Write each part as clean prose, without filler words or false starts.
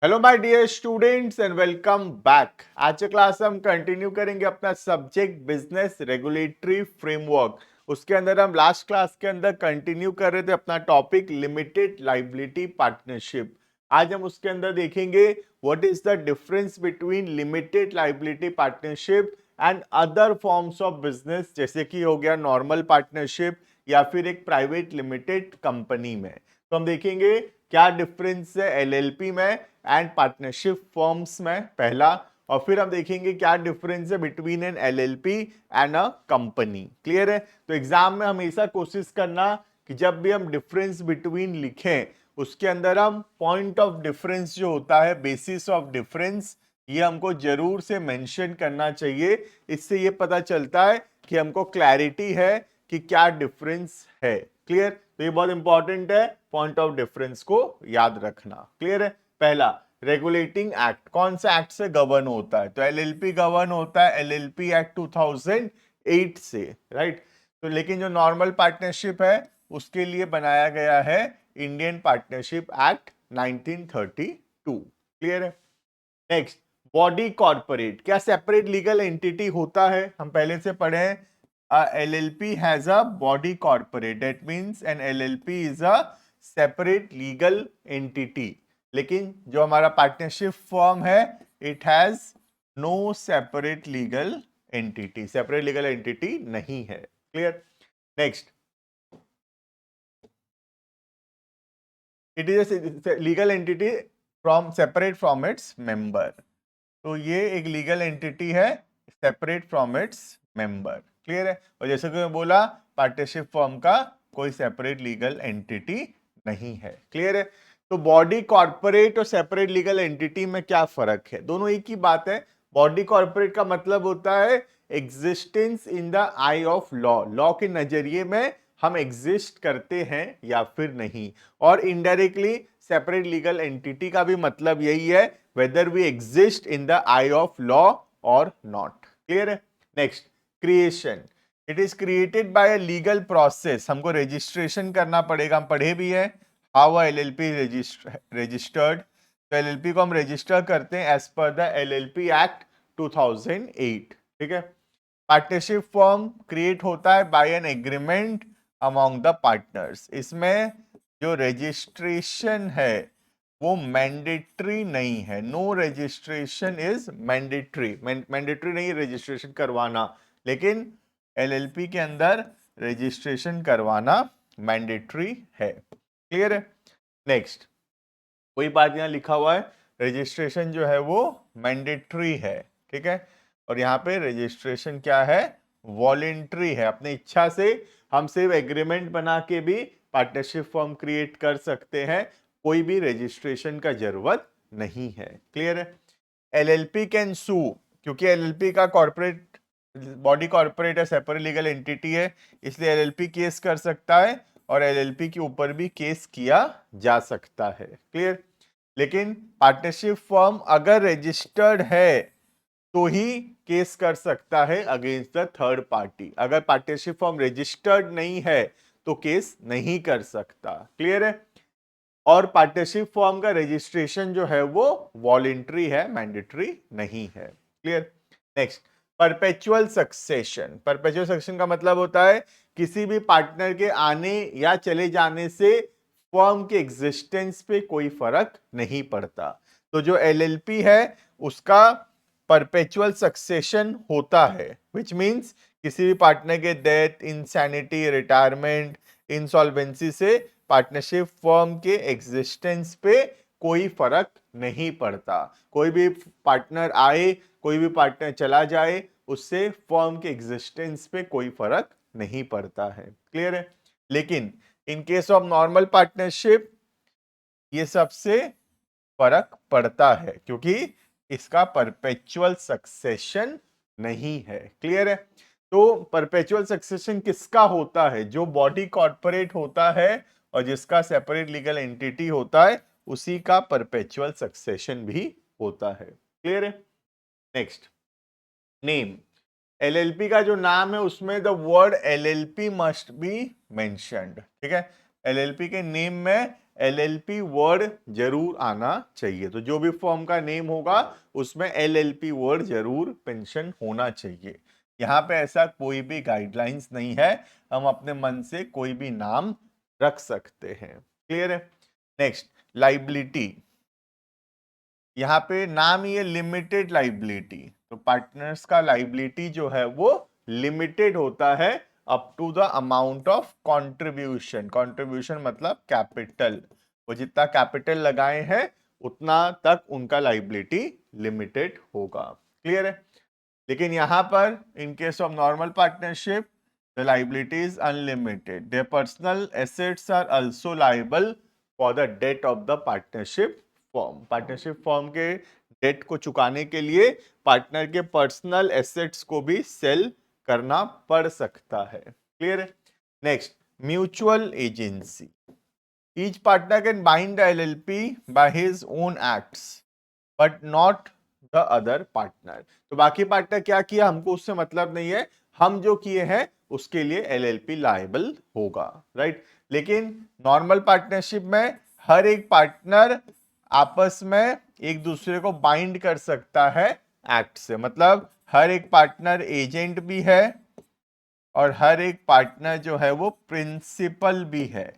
Hello my dear students and welcome back. आज के class हम कंटिन्यू करेंगे अपना सब्जेक्ट बिजनेस रेगुलेटरी फ्रेमवर्क। उसके अंदर हम लास्ट क्लास के अंदर कंटिन्यू कर रहे थे अपना टॉपिक लिमिटेड लायबिलिटी पार्टनरशिप। आज हम उसके अंदर देखेंगे what is the difference between limited liability partnership and other forms of business, जैसे कि हो गया नॉर्मल पार्टनरशिप या फिर एक प्राइवेट लिमिटेड कंपनी में। तो हम देखेंगे क्या डिफरेंस है एलएलपी में एंड पार्टनरशिप फॉर्म्स में, पहला। और फिर हम देखेंगे क्या डिफरेंस है between an LLP and a company. Clear है? तो एग्जाम में हमेशा कोशिश करना कि जब भी हम डिफरेंस बिटवीन लिखें उसके अंदर हम पॉइंट ऑफ डिफरेंस जो होता है, बेसिस ऑफ डिफरेंस, ये हमको जरूर से मेंशन करना चाहिए। इससे ये पता चलता है कि हमको क्लैरिटी है कि क्या डिफरेंस है। क्लियर? तो ये बहुत इंपॉर्टेंट है, पॉइंट ऑफ डिफरेंस को याद रखना। क्लियर है? पहला, रेगुलेटिंग एक्ट कौन सा एक्ट से गवर्न होता है? तो एलएलपी गवर्न होता है एलएलपी एक्ट 2008 से, राइट। तो लेकिन जो नॉर्मल पार्टनरशिप है उसके लिए बनाया गया है इंडियन पार्टनरशिप एक्ट 1932। क्लियर है? नेक्स्ट, बॉडी कॉर्पोरेट क्या सेपरेट लीगल एंटिटी होता है? हम पहले से पढ़े हैं, LLP has a body corporate. That means an LLP is a separate legal entity. लेकिन जो हमारा पार्टनरशिप फॉर्म है, it has no separate legal entity, separate legal entity नहीं है। Clear? Next, it is legal entity from separate from its member. तो ये एक legal entity है separate from its member. Clear है? और जैसे कि मैं बोला, पार्टनरशिप फॉर्म का कोई सेपरेट लीगल एंटिटी नहीं है। क्लियर है? तो बॉडी कॉर्पोरेट और सेपरेट लीगल एंटिटी में क्या फर्क है? दोनों एक ही बात है। बॉडी कॉर्पोरेट का मतलब होता है existence in the I of law, law के नजरिए में हम एग्जिस्ट करते हैं या फिर नहीं। और इनडायरेक्टली सेपरेट लीगल एंटिटी का भी मतलब यही है, whether we exist in the eye of law or not. Clear है? Next, creation. It is created by a legal process. हमको registration करना पड़ेगा, हम पढ़े भी है how a LLP registered. तो LLP को हम register करते हैं as per the LLP Act 2008. ठीक है? पार्टनरशिप फॉर्म क्रिएट होता है by an agreement among the partners. इसमें जो रजिस्ट्रेशन है वो मैंडेटरी नहीं है। No registration is mandatory, mandatory नहीं है रजिस्ट्रेशन करवाना, लेकिन एलएलपी के अंदर रजिस्ट्रेशन करवाना मैंडेटरी है। क्लियर है? नेक्स्ट, कोई बात यहाँ लिखा हुआ है, रजिस्ट्रेशन जो है वो मैंडेटरी है। ठीक है? और यहाँ पे रजिस्ट्रेशन क्या है? वॉलेंट्री है। अपनी इच्छा से हम सिर्फ एग्रीमेंट बना के भी पार्टनरशिप फॉर्म क्रिएट कर सकते हैं, कोई भी रजिस्ट्रेशन का जरूरत नहीं है। क्लियर है? एलएलपी कैन सू, क्योंकि एलएलपी का कॉर्पोरेट बॉडी कॉर्पोरेट है, सेपरेट लीगल एंटिटी है, इसलिए एलएलपी केस कर सकता है और एलएलपी के ऊपर भी केस किया जा सकता है। क्लियर? लेकिन पार्टनरशिप फर्म अगर रजिस्टर्ड है तो ही केस कर सकता है अगेंस्ट द थर्ड पार्टी। अगर पार्टनरशिप फर्म रजिस्टर्ड नहीं है तो केस नहीं कर सकता। क्लियर है? और पार्टनरशिप फॉर्म का रजिस्ट्रेशन जो है वो वॉलेंट्री है, मैंडेटरी नहीं है। Clear? Next, perpetual succession. Perpetual succession का मतलब होता है किसी भी पार्टनर के आने या चले जाने से फॉर्म के एग्जिस्टेंस पे कोई फर्क नहीं पड़ता। तो जो एलएलपी है उसका परपेचुअल सक्सेशन होता है, विच मींस किसी भी पार्टनर के डेथ, इंसैनिटी, रिटायरमेंट, इंसॉल्वेंसी से पार्टनरशिप फर्म के एग्जिस्टेंस पे कोई फर्क नहीं पड़ता। कोई भी पार्टनर आए, कोई भी पार्टनर चला जाए, उससे फर्म के एग्जिस्टेंस पे कोई फर्क नहीं पड़ता है। क्लियर है? लेकिन इन केस ऑफ नॉर्मल पार्टनरशिप ये सबसे फर्क पड़ता है, क्योंकि इसका परपेचुअल सक्सेशन नहीं है। क्लियर है? तो परपेचुअल सक्सेशन किसका होता है? जो बॉडी कॉर्पोरेट होता है और जिसका सेपरेट लीगल एंटिटी होता है, उसी का परपेचुअल सक्सेशन भी होता है। क्लियर है? Next, name. एलएलपी का जो नाम है उसमें the word LLP must be mentioned. ठीक है? एलएलपी के नेम में LLP वर्ड जरूर आना चाहिए। तो जो भी फॉर्म का नेम होगा उसमें LLP वर्ड जरूर मेंशन होना चाहिए। यहाँ पे ऐसा कोई भी गाइडलाइंस नहीं है, हम अपने मन से कोई भी नाम रख सकते हैं। क्लियर है? Next, liability. यहाँ पे नाम ये लिमिटेड लाइबिलिटी, तो पार्टनर्स का लाइबिलिटी जो है वो लिमिटेड होता है up to the amount of contribution. Contribution मतलब कैपिटल, वो जितना कैपिटल लगाए हैं उतना तक उनका लाइबिलिटी लिमिटेड होगा। क्लियर है? लेकिन यहाँ पर in case of normal partnership the liability is unlimited, their personal assets are also liable for the debt of the partnership firm. Partnership firm के डेट को चुकाने के लिए पार्टनर के पर्सनल एसेट्स को भी सेल करना पड़ सकता है। क्लियर है? Next, mutual agency. Each partner can bind the LLP by his own acts but not the other partner. तो बाकी पार्टनर क्या किया हमको उससे मतलब नहीं है, हम जो किए हैं उसके लिए LLP लायबल होगा, राइट। लेकिन नॉर्मल पार्टनरशिप में हर एक पार्टनर आपस में एक दूसरे को बाइंड कर सकता है एक्ट से, मतलब हर एक पार्टनर एजेंट भी है और हर एक पार्टनर जो है वो प्रिंसिपल भी है।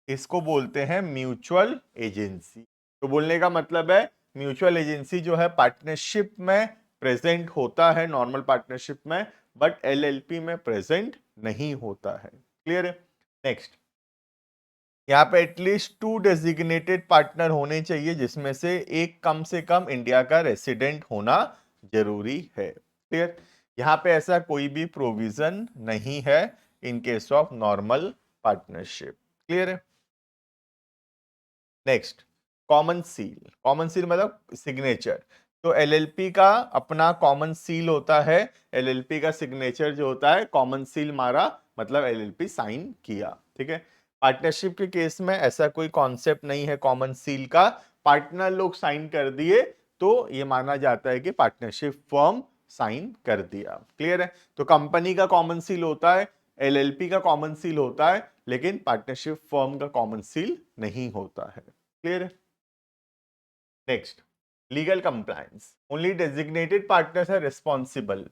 इसको बोलते हैं म्यूचुअल एजेंसी। तो बोलने का मतलब है म्यूचुअल एजेंसी जो है पार्टनरशिप में प्रेजेंट होता है नॉर्मल पार्टनरशिप में, बट LLP में प्रेजेंट नहीं होता है। क्लियर है? नेक्स्ट, यहाँ पे एटलीस्ट 2 डेजिग्नेटेड पार्टनर होने चाहिए जिसमें से कम इंडिया का रेसिडेंट होना जरूरी है। क्लियर? यहाँ पे ऐसा कोई भी प्रोविजन नहीं है in case of normal partnership. Clear है? Next, common seal. Common seal मतलब सिग्नेचर। तो LLP का अपना कॉमन सील होता है, LLP का सिग्नेचर जो होता है कॉमन सील मारा मतलब LLP साइन किया। ठीक है? पार्टनरशिप के केस में ऐसा कोई कॉन्सेप्ट नहीं है कॉमन सील का, पार्टनर लोग साइन कर दिए तो ये माना जाता है कि पार्टनरशिप फर्म साइन कर दिया। क्लियर है? तो कंपनी का कॉमन सील होता है, LLP का कॉमन सील होता है, लेकिन पार्टनरशिप फर्म का कॉमन सील नहीं होता है। क्लियर है? Next, legal compliance. Only designated partners है रिस्पॉन्सिबल।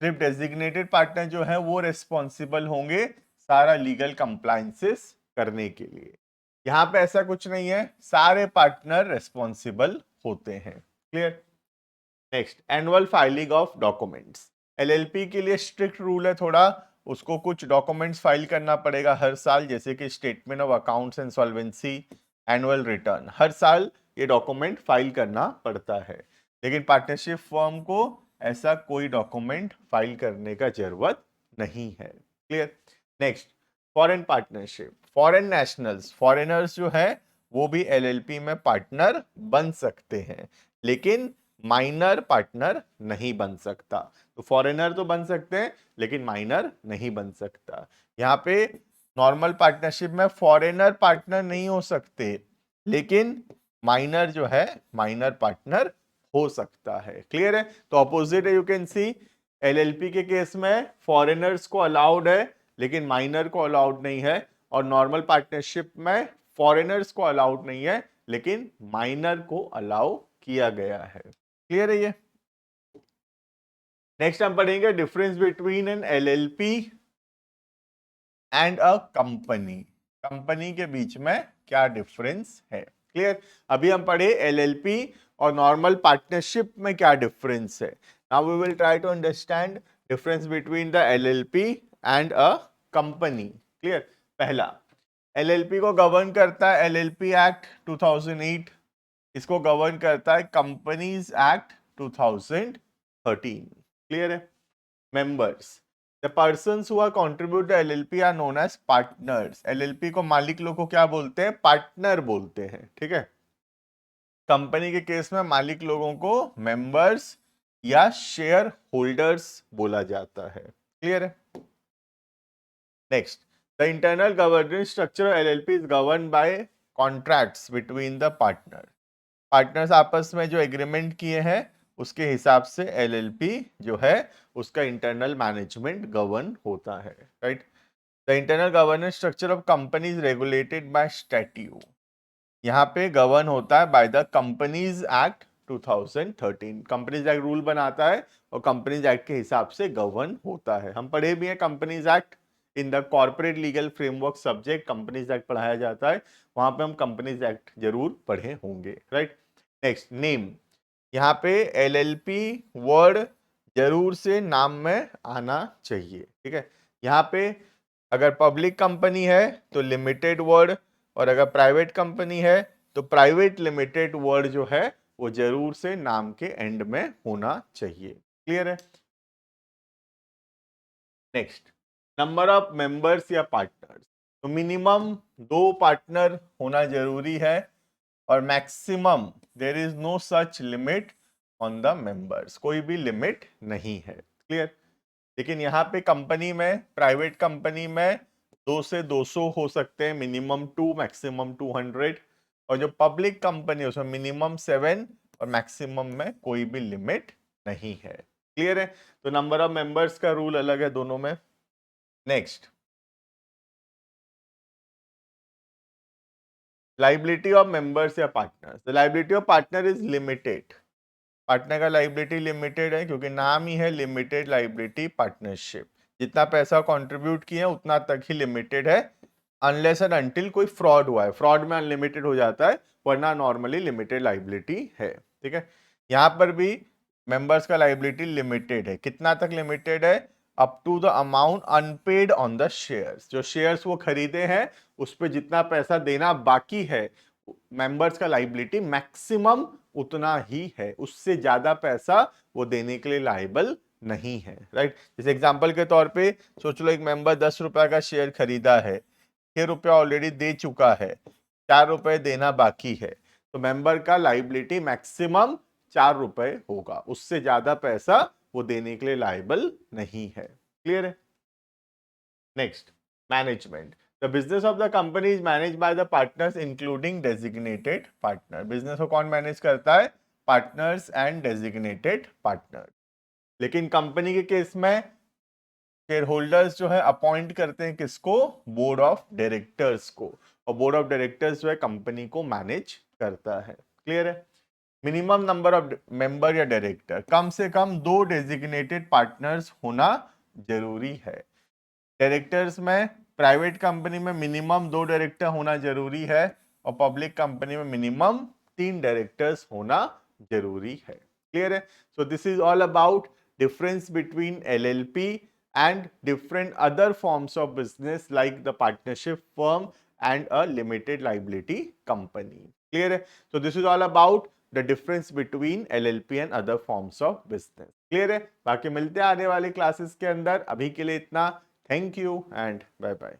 सिर्फ डेजिग्नेटेड पार्टनर जो है वो रिस्पॉन्सिबल होंगे सारा लीगल कंप्लायंसेस करने के लिए। यहाँ पे ऐसा कुछ नहीं है, सारे पार्टनर रिस्पॉन्सिबल होते हैं। Clear? Next, annual filing of documents. LLP के लिए स्ट्रिक्ट रूल है थोड़ा, उसको कुछ डॉक्यूमेंट्स फाइल करना पड़ेगा हर साल, जैसे कि statement of accounts and solvency, annual return, हर साल ये डॉक्यूमेंट फाइल करना पड़ता है। लेकिन पार्टनरशिप फर्म को ऐसा कोई डॉक्यूमेंट फाइल करने का जरूरत नहीं है। Clear? Next, foreign partnership. Foreign nationals, foreigners जो है वो भी LLP में पार्टनर बन सकते हैं, लेकिन माइनर पार्टनर नहीं बन सकता। तो फॉरेनर तो बन सकते हैं लेकिन माइनर नहीं बन सकता। यहाँ पे नॉर्मल पार्टनरशिप में फॉरेनर पार्टनर नहीं हो सकते, लेकिन माइनर जो है माइनर पार्टनर हो सकता है। क्लियर है? तो अपोजिट है, यू कैन सी LLP के केस में फॉरेनर्स को अलाउड है लेकिन माइनर को अलाउड नहीं है, और नॉर्मल पार्टनरशिप में फॉरेनर्स को अलाउड नहीं है लेकिन माइनर को अलाउ किया गया है। क्लियर है ये? नेक्स्ट हम पढ़ेंगे difference between an LLP and a company. Company के बीच में क्या डिफरेंस है? क्लियर? अभी हम पढ़े LLP और नॉर्मल पार्टनरशिप में क्या डिफरेंस है। Now we will try to understand difference between the LLP and a company. Clear? पहला, LLP को गवर्न करता है LLP एक्ट 2008, इसको गवर्न करता है कंपनीज एक्ट 2013। क्लियर है? Members, the persons who are contribute the LLP are known as partners. LLP को मालिक लोग को क्या बोलते हैं? पार्टनर बोलते हैं। ठीक है? कंपनी के केस में मालिक लोगों को मेंबर्स या शेयर होल्डर्स बोला जाता है। क्लियर है? Next, the internal governance structure of LLP is govern by contracts between the partner. Partners आपस में जो एग्रीमेंट किए हैं उसके हिसाब से LLP जो है उसका इंटरनल मैनेजमेंट गवर्न होता है। Right? The internal governance structure of company is regulated by statute. यहाँ पे गवर्न होता है by the companies act 2013। Companies act rule बनाता है और कंपनीज एक्ट के हिसाब से गवर्न होता है। हम पढ़े भी हैं companies act in the corporate legal framework subject, companies act पढ़ाया जाता है, वहां पे हम कंपनीज एक्ट जरूर पढ़े होंगे, राइट। Next, name. यहाँ पे एलएलपी वर्ड जरूर से नाम में आना चाहिए, ठीक है। यहाँ पे अगर पब्लिक कंपनी है तो लिमिटेड वर्ड, और अगर प्राइवेट कंपनी है तो प्राइवेट लिमिटेड वर्ड जो है वो जरूर से नाम के एंड में होना चाहिए। क्लियर है। नेक्स्ट, नंबर ऑफ मेंबर्स या पार्टनर्स। तो मिनिमम 2 पार्टनर होना जरूरी है, और maximum there is no such limit on the members, कोई भी लिमिट नहीं है। क्लियर। लेकिन यहाँ पे कंपनी में, प्राइवेट कंपनी में 2 से 200 हो सकते हैं, मिनिमम 2, मैक्सिमम 200। और जो पब्लिक कंपनी है उसमें मिनिमम 7 और मैक्सिमम में कोई भी लिमिट नहीं है। क्लियर है। तो नंबर ऑफ मेंबर्स का रूल अलग है दोनों में। नेक्स्ट, लाइबिलिटी ऑफ मेंबर्स या partners. The liability of partner is limited. Partner का लाइबिलिटी लिमिटेड है क्योंकि नाम ही है लिमिटेड लाइबिलिटी पार्टनरशिप। जितना पैसा कंट्रीब्यूट किया उतना तक ही लिमिटेड है, अनलेस एंड अनटिल कोई फ्रॉड हुआ है। फ्रॉड में अनलिमिटेड हो जाता है, वरना नॉर्मली लिमिटेड लाइबिलिटी है, ठीक है। यहाँ पर भी मेंबर्स का लाइबिलिटी लिमिटेड है। कितना तक लिमिटेड है? Up to the amount unpaid on the shares. जो शेयर्स वो खरीदे हैं उस पर जितना पैसा देना बाकी है, मेंबर्स का लाइबिलिटी मैक्सिमम उतना ही है, उससे ज्यादा पैसा वो देने के लिए लाइबल नहीं है, राइट। जैसे एग्जांपल के तौर पे सोच लो, एक मेंबर 10 रुपए का शेयर खरीदा है, 6 रुपया ऑलरेडी दे चुका है, 4 रुपए देना बाकी है, तो मेंबर का लाइबिलिटी मैक्सिमम 4 रुपए होगा, उससे ज्यादा पैसा वो देने के लिए लाइबल नहीं है। क्लियर है। Next, management. The business of the company is managed by the partners including designated partner. Business को कौन मैनेज करता है? Partners and designated partner. लेकिन कंपनी के केस में शेयर होल्डर्स जो है अपॉइंट करते हैं किसको? बोर्ड ऑफ डायरेक्टर्स को, और बोर्ड ऑफ डायरेक्टर्स जो है कंपनी को मैनेज करता है। क्लियर है। मिनिमम नंबर ऑफ मेंबर या डायरेक्टर, कम से कम 2 डेजिग्नेटेड पार्टनर्स होना जरूरी है। डायरेक्टर्स में प्राइवेट कंपनी में मिनिमम 2 डायरेक्टर होना जरूरी है, और पब्लिक कंपनी में मिनिमम 3 डायरेक्टर्स होना जरूरी है। क्लियर है। So this is all about difference between LLP and different other forms of business like the partnership firm and a limited liability company. Clear है। So this is all about the difference between LLP and other forms of business. Clear है। बाकी मिलते हैं आने वाले classes के अंदर। अभी के लिए इतना। Thank you and bye bye.